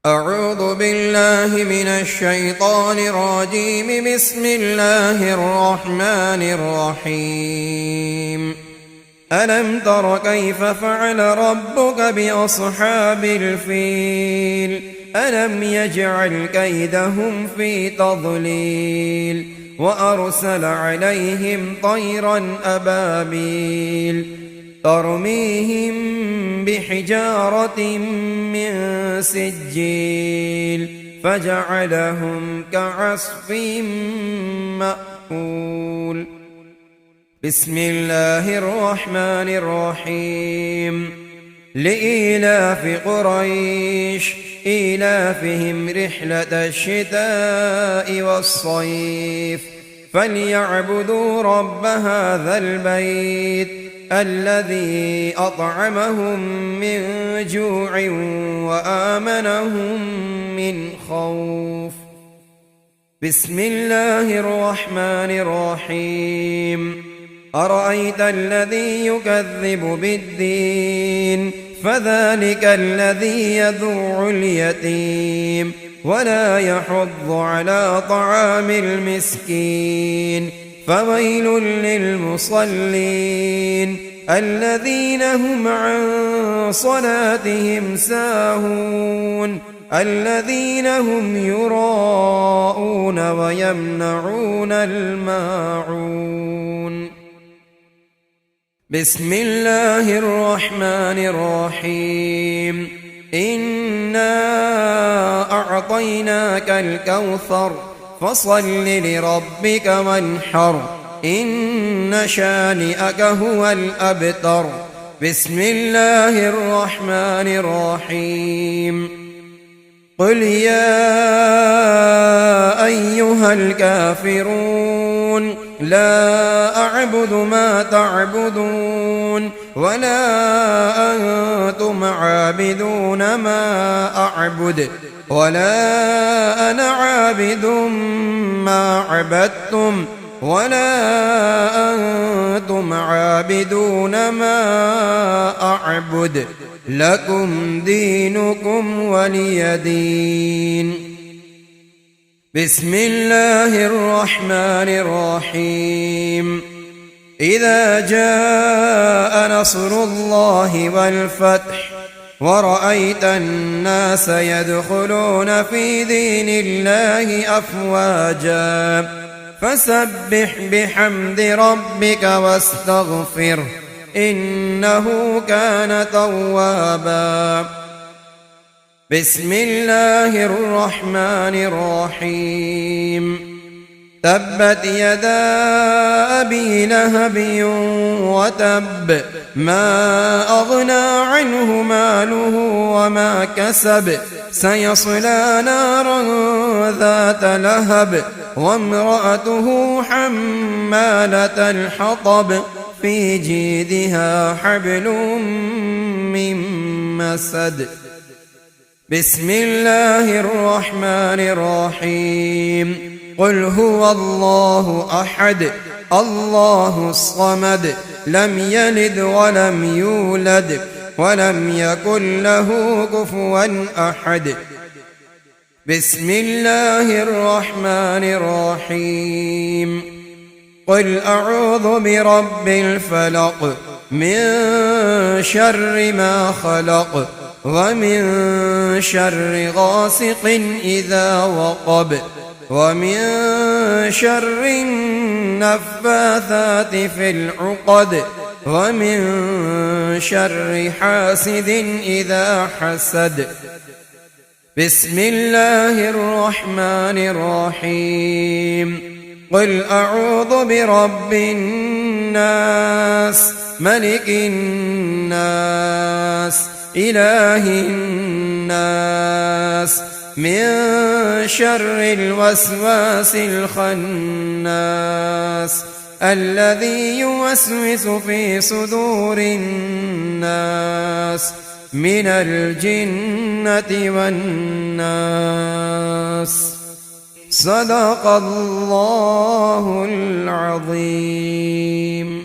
أعوذ بالله من الشيطان الرجيم. بسم الله الرحمن الرحيم. ألم تر كيف فعل ربك بأصحاب الفيل؟ ألم يجعل كيدهم في تضليل وأرسل عليهم طيرا أبابيل ترميهم بحجارة من سجيل فجعلهم كعصف مأكول. بسم الله الرحمن الرحيم. لإيلاف قريش إيلافهم رحلة الشتاء والصيف فليعبدوا رب هذا البيت الذي أطعمهم من جوع وآمنهم من خوف. بسم الله الرحمن الرحيم. أرأيت الذي يكذب بالدين فذلك الذي يذوع اليتيم ولا يحض على طعام المسكين فويل للمصلين الذين هم عن صلاتهم ساهون الذين هم يراءون ويمنعون الماعون. بسم الله الرحمن الرحيم. إنا أعطيناك الكوثر فصل لربك وانحر إن شانئك هو الأبتر. بسم الله الرحمن الرحيم. قل يا أيها الكافرون لا أعبد ما تعبدون ولا أنتم عابدون ما أعبد ولا أنا عابد ما عبدتم ولا أنتم عابدون ما أعبد لكم دينكم ولي دين. بسم الله الرحمن الرحيم. إذا جاء نصر الله والفتح ورأيت الناس يدخلون في دين الله أفواجا فسبح بحمد ربك واستغفره إنه كان توابا. بسم الله الرحمن الرحيم. تبت يدا أبي لهب وتب ما أغنى عنه ماله وما كسب سيصلى نارا ذات لهب وامرأته حمالة الحطب في جيدها حبل من مسد. بسم الله الرحمن الرحيم. قل هو الله أحد الله الصمد لم يلد ولم يولد ولم يكن له كفوا أحد. بسم الله الرحمن الرحيم. قل أعوذ برب الفلق من شر ما خلق ومن شر غاسق إذا وقب ومن شر النفاثات في العقد ومن شر حاسد إذا حسد. بسم الله الرحمن الرحيم. قل أعوذ برب الناس ملك الناس إله الناس من شر الوسواس الخناس الذي يوسوس في صدور الناس من الجنة والناس. صدق الله العظيم.